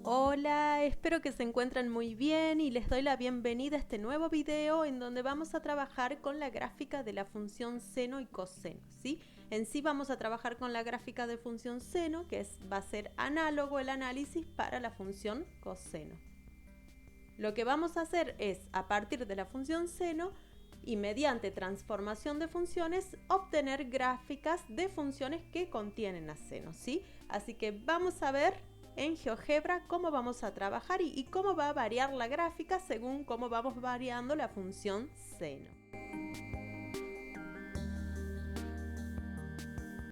Hola, espero que se encuentren muy bien y les doy la bienvenida a este nuevo video en donde vamos a trabajar con la gráfica de la función seno y coseno, ¿sí? En sí vamos a trabajar con la gráfica de función seno, que va a ser análogo el análisis para la función coseno. Lo que vamos a hacer es, a partir de la función seno y mediante transformación de funciones, obtener gráficas de funciones que contienen a seno, ¿sí? Así que vamos a ver en GeoGebra cómo vamos a trabajar y cómo va a variar la gráfica según cómo vamos variando la función seno.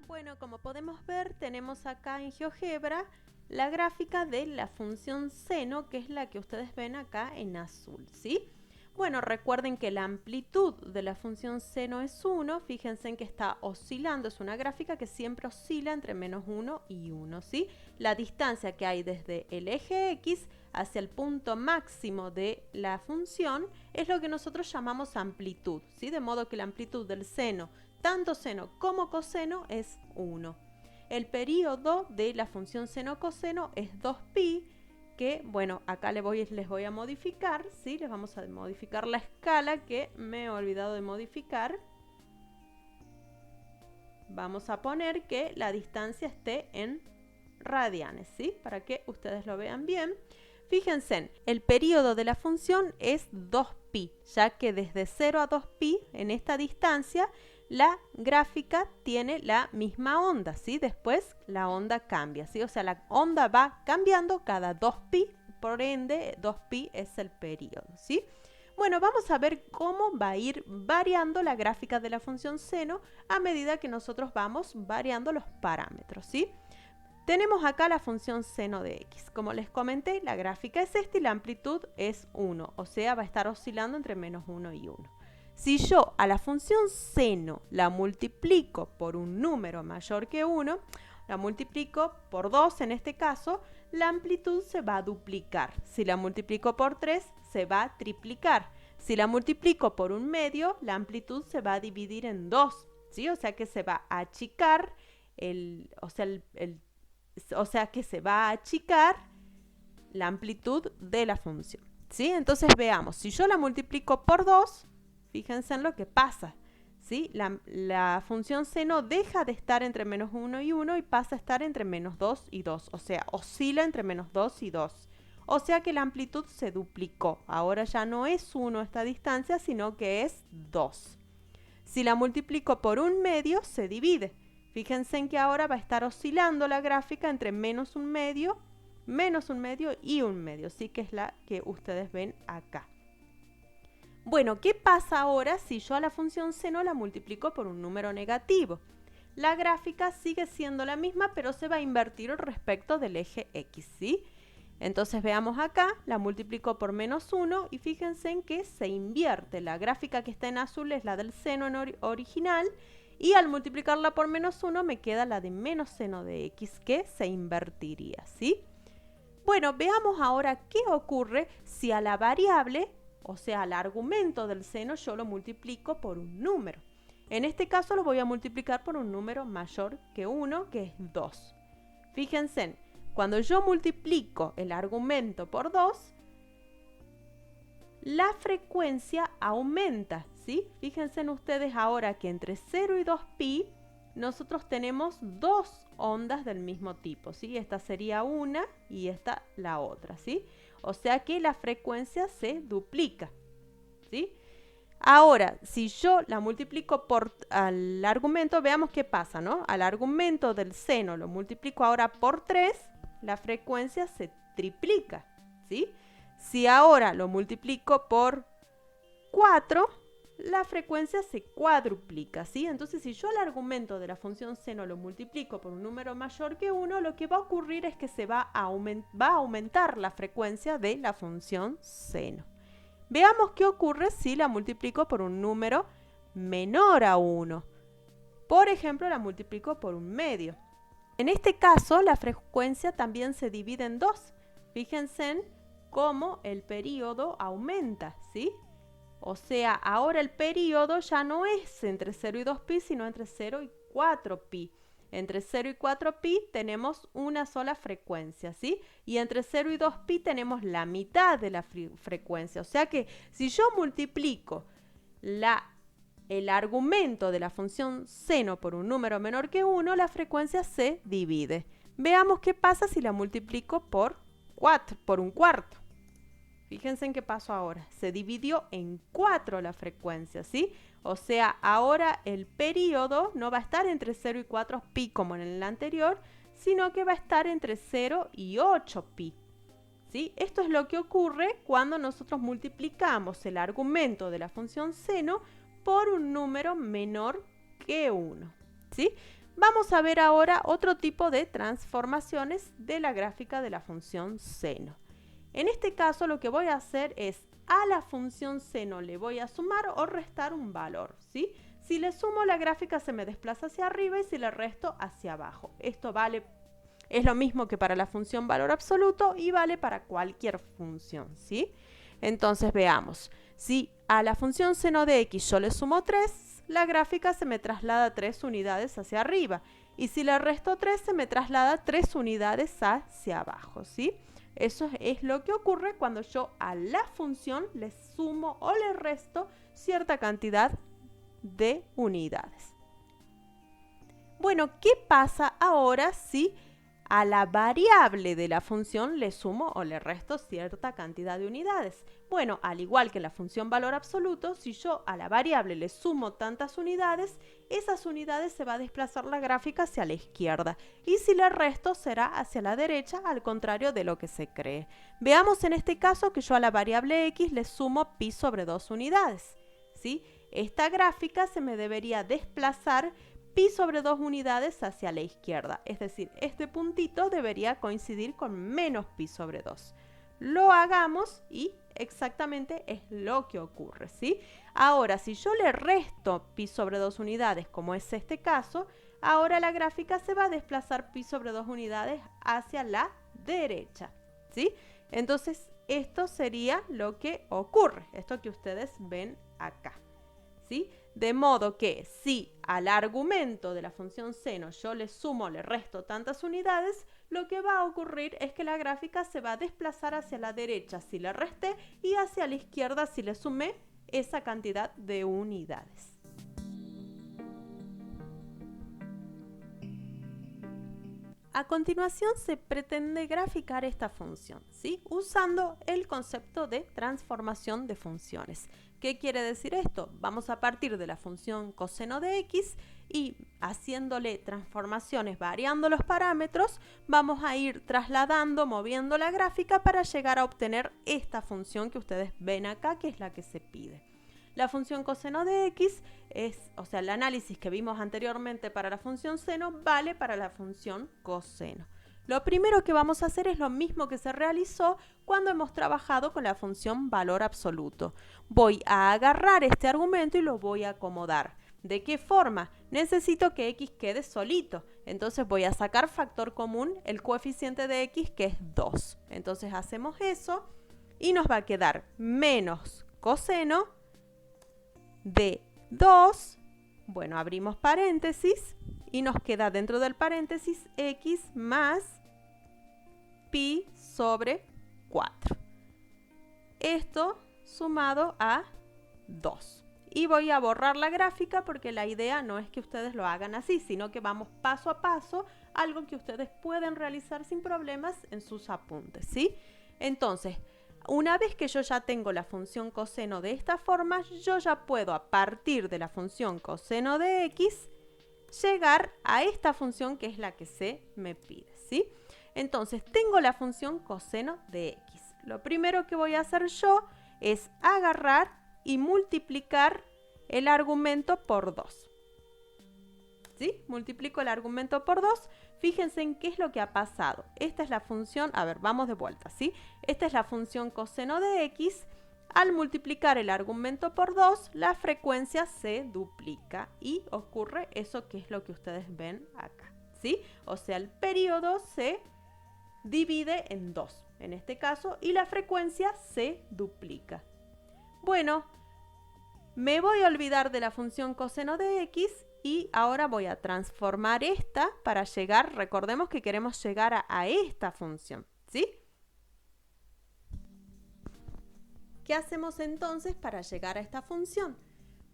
Bueno, como podemos ver, tenemos acá en GeoGebra la gráfica de la función seno, que es la que ustedes ven acá en azul, ¿sí? Bueno, recuerden que la amplitud de la función seno es 1, fíjense en que está oscilando, es una gráfica que siempre oscila entre menos 1 y 1, ¿sí? La distancia que hay desde el eje X hacia el punto máximo de la función es lo que nosotros llamamos amplitud, ¿sí? De modo que la amplitud del seno, tanto seno como coseno, es 1. El período de la función seno-coseno es 2pi, que, bueno, acá les voy a modificar, ¿sí? Les vamos a modificar la escala que me he olvidado de modificar. Vamos a poner que la distancia esté en radianes, ¿sí? Para que ustedes lo vean bien. Fíjense, el período de la función es 2pi, ya que desde 0 a 2pi en esta distancia la gráfica tiene la misma onda, ¿sí? Después la onda cambia, ¿sí? O sea, la onda va cambiando cada 2pi, por ende 2pi es el periodo, ¿sí? Bueno, vamos a ver cómo va a ir variando la gráfica de la función seno a medida que nosotros vamos variando los parámetros, ¿sí? Tenemos acá la función seno de x. Como les comenté, la gráfica es esta y la amplitud es 1, o sea, va a estar oscilando entre menos 1 y 1. Si yo a la función seno la multiplico por un número mayor que 1, la multiplico por 2 en este caso, la amplitud se va a duplicar. Si la multiplico por 3, se va a triplicar. Si la multiplico por un medio, la amplitud se va a dividir en 2, ¿sí? O sea que se va a achicar o sea que se va a achicar la amplitud de la función, ¿sí? Entonces veamos, si yo la multiplico por 2, fíjense en lo que pasa, ¿sí? La función seno deja de estar entre menos 1 y 1 y pasa a estar entre menos 2 y 2, o sea, oscila entre menos 2 y 2. O sea que la amplitud se duplicó, ahora ya no es 1 esta distancia, sino que es 2. Si la multiplico por un medio, se divide. Fíjense en que ahora va a estar oscilando la gráfica entre menos un medio y un medio, ¿sí? Que es la que ustedes ven acá. Bueno, ¿qué pasa ahora si yo a la función seno la multiplico por un número negativo? La gráfica sigue siendo la misma, pero se va a invertir respecto del eje X, ¿sí? Entonces veamos acá, la multiplico por menos 1 y fíjense en que se invierte. La gráfica que está en azul es la del seno original y al multiplicarla por menos 1 me queda la de menos seno de x, que se invertiría, ¿sí? Bueno, veamos ahora qué ocurre si a la variable, o sea, al argumento del seno, yo lo multiplico por un número. En este caso lo voy a multiplicar por un número mayor que 1, que es 2. Fíjense, cuando yo multiplico el argumento por 2, la frecuencia aumenta, ¿sí? Fíjense en ustedes ahora que entre 0 y 2pi nosotros tenemos dos ondas del mismo tipo, ¿sí? Esta sería una y esta la otra, ¿sí? O sea que la frecuencia se duplica, ¿sí? Ahora, si yo la multiplico al argumento, veamos qué pasa, ¿no? Al argumento del seno lo multiplico ahora por 3, la frecuencia se triplica, ¿sí? Si ahora lo multiplico por 4, la frecuencia se cuadruplica, ¿sí? Entonces, si yo el argumento de la función seno lo multiplico por un número mayor que 1, lo que va a ocurrir es que va a aumentar la frecuencia de la función seno. Veamos qué ocurre si la multiplico por un número menor a 1. Por ejemplo, la multiplico por un medio. En este caso, la frecuencia también se divide en 2. Fíjense en cómo el período aumenta, ¿sí? O sea, ahora el período ya no es entre 0 y 2pi, sino entre 0 y 4pi. Entre 0 y 4pi tenemos una sola frecuencia, ¿sí? Y entre 0 y 2pi tenemos la mitad de la frecuencia. O sea que si yo multiplico el argumento de la función seno por un número menor que 1, la frecuencia se divide. Veamos qué pasa si la multiplico por un cuarto. Fíjense en qué pasó ahora. Se dividió en 4 la frecuencia, ¿sí? O sea, ahora el periodo no va a estar entre 0 y 4pi como en el anterior, sino que va a estar entre 0 y 8pi. ¿Sí? Esto es lo que ocurre cuando nosotros multiplicamos el argumento de la función seno por un número menor que 1. ¿Sí? Vamos a ver ahora otro tipo de transformaciones de la gráfica de la función seno. En este caso lo que voy a hacer es a la función seno le voy a sumar o restar un valor, ¿sí? Si le sumo la gráfica se me desplaza hacia arriba y si le resto hacia abajo. Esto es lo mismo que para la función valor absoluto y vale para cualquier función, ¿sí? Entonces veamos, si a la función seno de x yo le sumo 3, la gráfica se me traslada 3 unidades hacia arriba y si le resto 3 se me traslada 3 unidades hacia abajo, ¿sí? Eso es lo que ocurre cuando yo a la función le sumo o le resto cierta cantidad de unidades. Bueno, ¿qué pasa ahora si a la variable de la función le sumo o le resto cierta cantidad de unidades? Bueno, al igual que la función valor absoluto, si yo a la variable le sumo tantas unidades, esas unidades se va a desplazar la gráfica hacia la izquierda y si le resto será hacia la derecha, al contrario de lo que se cree. Veamos en este caso que yo a la variable x le sumo pi sobre 2 unidades, ¿sí? Esta gráfica se me debería desplazar pi sobre 2 unidades hacia la izquierda, es decir, este puntito debería coincidir con menos pi sobre 2. Lo hagamos y exactamente es lo que ocurre, ¿sí? Ahora, si yo le resto pi sobre 2 unidades, como es este caso, ahora la gráfica se va a desplazar pi sobre 2 unidades hacia la derecha, ¿sí? Entonces, esto sería lo que ocurre, esto que ustedes ven acá, ¿sí? De modo que si al argumento de la función seno yo le sumo o le resto tantas unidades, lo que va a ocurrir es que la gráfica se va a desplazar hacia la derecha si le resté y hacia la izquierda si le sumé esa cantidad de unidades. A continuación se pretende graficar esta función, ¿sí? Usando el concepto de transformación de funciones. ¿Qué quiere decir esto? Vamos a partir de la función coseno de x y haciéndole transformaciones, variando los parámetros, vamos a ir trasladando, moviendo la gráfica para llegar a obtener esta función que ustedes ven acá, que es la que se pide. La función coseno de x el análisis que vimos anteriormente para la función seno vale para la función coseno. Lo primero que vamos a hacer es lo mismo que se realizó cuando hemos trabajado con la función valor absoluto. Voy a agarrar este argumento y lo voy a acomodar. ¿De qué forma? Necesito que x quede solito. Entonces voy a sacar factor común el coeficiente de x, que es 2. Entonces hacemos eso y nos va a quedar menos coseno de 2, bueno, abrimos paréntesis y nos queda dentro del paréntesis x más pi sobre 4. Esto sumado a 2. Y voy a borrar la gráfica porque la idea no es que ustedes lo hagan así, sino que vamos paso a paso, algo que ustedes pueden realizar sin problemas en sus apuntes, ¿sí? Entonces, una vez que yo ya tengo la función coseno de esta forma, yo ya puedo, a partir de la función coseno de x, llegar a esta función que es la que se me pide, ¿sí? Entonces, tengo la función coseno de x. Lo primero que voy a hacer yo es agarrar y multiplicar el argumento por 2. ¿Sí? Multiplico el argumento por 2. Fíjense en qué es lo que ha pasado. Esta es la función, a ver, vamos de vuelta, ¿sí? Esta es la función coseno de x. Al multiplicar el argumento por 2, la frecuencia se duplica y ocurre eso que es lo que ustedes ven acá, ¿sí? O sea, el periodo se divide en 2, en este caso, y la frecuencia se duplica. Bueno, me voy a olvidar de la función coseno de x Y ahora voy a transformar esta para llegar, recordemos que queremos llegar a esta función, ¿sí? ¿Qué hacemos entonces para llegar a esta función?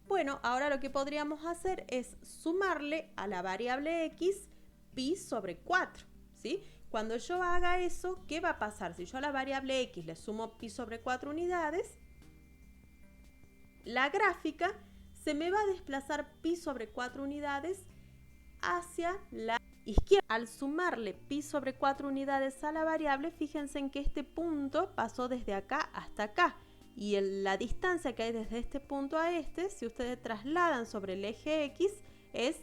Bueno, ahora lo que podríamos hacer es sumarle a la variable x pi sobre 4, ¿sí? Cuando yo haga eso, ¿qué va a pasar? Si yo a la variable x le sumo pi sobre 4 unidades, la gráfica se me va a desplazar pi sobre 4 unidades hacia la izquierda. Al sumarle pi sobre 4 unidades a la variable, fíjense en que este punto pasó desde acá hasta acá. Y la distancia que hay desde este punto a este, si ustedes trasladan sobre el eje X, es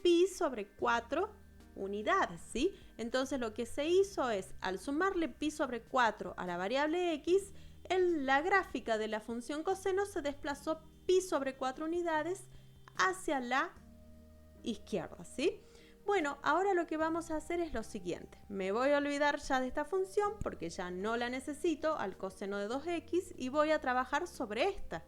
pi sobre 4 unidades, ¿sí? Entonces lo que se hizo es, al sumarle pi sobre 4 a la variable X, la gráfica de la función coseno se desplazó pi sobre 4 unidades hacia la izquierda, ¿sí? Bueno, ahora lo que vamos a hacer es lo siguiente. Me voy a olvidar ya de esta función porque ya no la necesito al coseno de 2x y voy a trabajar sobre esta.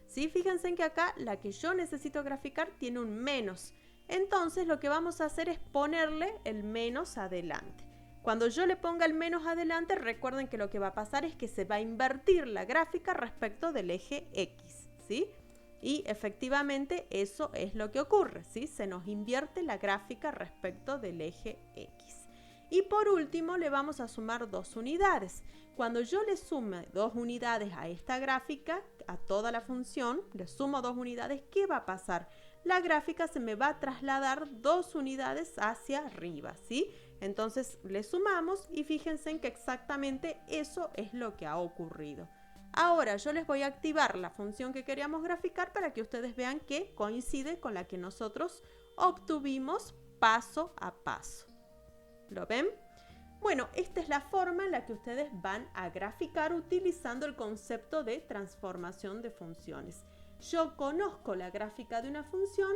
¿Sí? Fíjense en que acá la que yo necesito graficar tiene un menos. Entonces lo que vamos a hacer es ponerle el menos adelante. Cuando yo le ponga el menos adelante, recuerden que lo que va a pasar es que se va a invertir la gráfica respecto del eje X, ¿sí? Y efectivamente eso es lo que ocurre, ¿sí? Se nos invierte la gráfica respecto del eje X. Y por último le vamos a sumar 2 unidades. Cuando yo le sume 2 unidades a esta gráfica, a toda la función, le sumo 2 unidades, ¿qué va a pasar? La gráfica se me va a trasladar 2 unidades hacia arriba, ¿sí? Entonces le sumamos y fíjense en que exactamente eso es lo que ha ocurrido. Ahora yo les voy a activar la función que queríamos graficar para que ustedes vean que coincide con la que nosotros obtuvimos paso a paso. ¿Lo ven? Bueno, esta es la forma en la que ustedes van a graficar utilizando el concepto de transformación de funciones. Yo conozco la gráfica de una función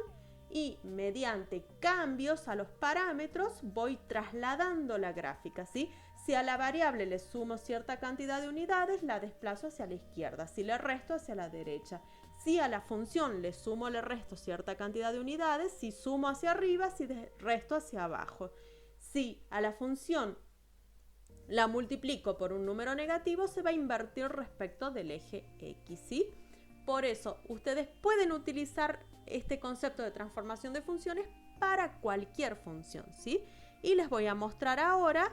y mediante cambios a los parámetros voy trasladando la gráfica, ¿sí? Si a la variable le sumo cierta cantidad de unidades, la desplazo hacia la izquierda. Si le resto, hacia la derecha. Si a la función le sumo o le resto cierta cantidad de unidades, si sumo hacia arriba, si resto hacia abajo. Si a la función la multiplico por un número negativo, se va a invertir respecto del eje X, ¿sí? Por eso, ustedes pueden utilizar este concepto de transformación de funciones para cualquier función, ¿sí? Y les voy a mostrar ahora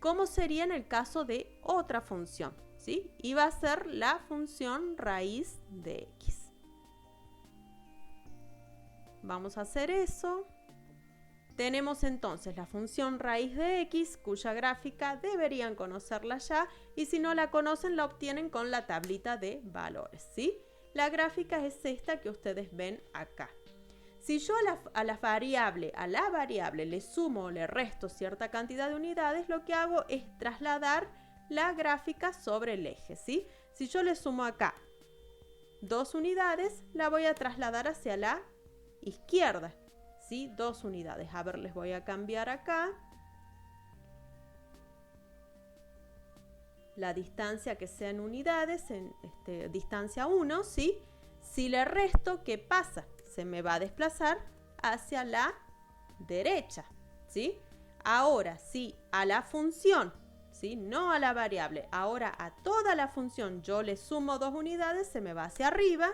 cómo sería en el caso de otra función, ¿sí? Y va a ser la función raíz de x. Vamos a hacer eso. Tenemos entonces la función raíz de x, cuya gráfica deberían conocerla ya, y si no la conocen la obtienen con la tablita de valores, ¿sí? La gráfica es esta que ustedes ven acá. Si yo a la variable le sumo o le resto cierta cantidad de unidades, lo que hago es trasladar la gráfica sobre el eje, ¿sí? Si yo le sumo acá 2 unidades, la voy a trasladar hacia la izquierda, ¿sí? 2 unidades. A ver, les voy a cambiar acá la distancia que sea en unidades, en distancia 1, ¿sí? Si le resto, ¿qué pasa? Se me va a desplazar hacia la derecha, ¿sí? Ahora, si a la función, ¿sí? No a la variable, ahora a toda la función yo le sumo 2 unidades, se me va hacia arriba,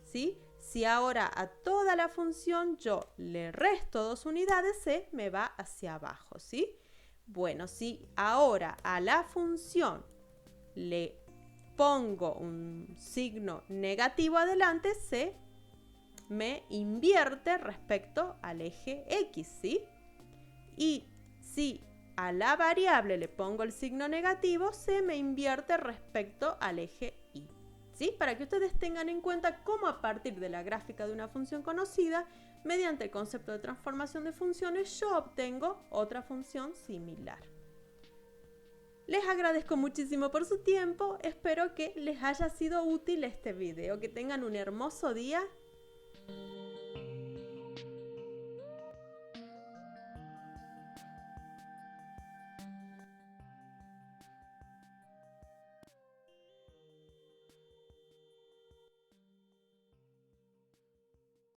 ¿sí? Si ahora a toda la función yo le resto 2 unidades, se me va hacia abajo, ¿sí? Bueno, si ahora a la función le pongo un signo negativo adelante, se me invierte respecto al eje X, ¿sí? Y si a la variable le pongo el signo negativo, se me invierte respecto al eje Y, ¿sí? Para que ustedes tengan en cuenta cómo a partir de la gráfica de una función conocida, mediante el concepto de transformación de funciones, yo obtengo otra función similar. Les agradezco muchísimo por su tiempo, espero que les haya sido útil este video, que tengan un hermoso día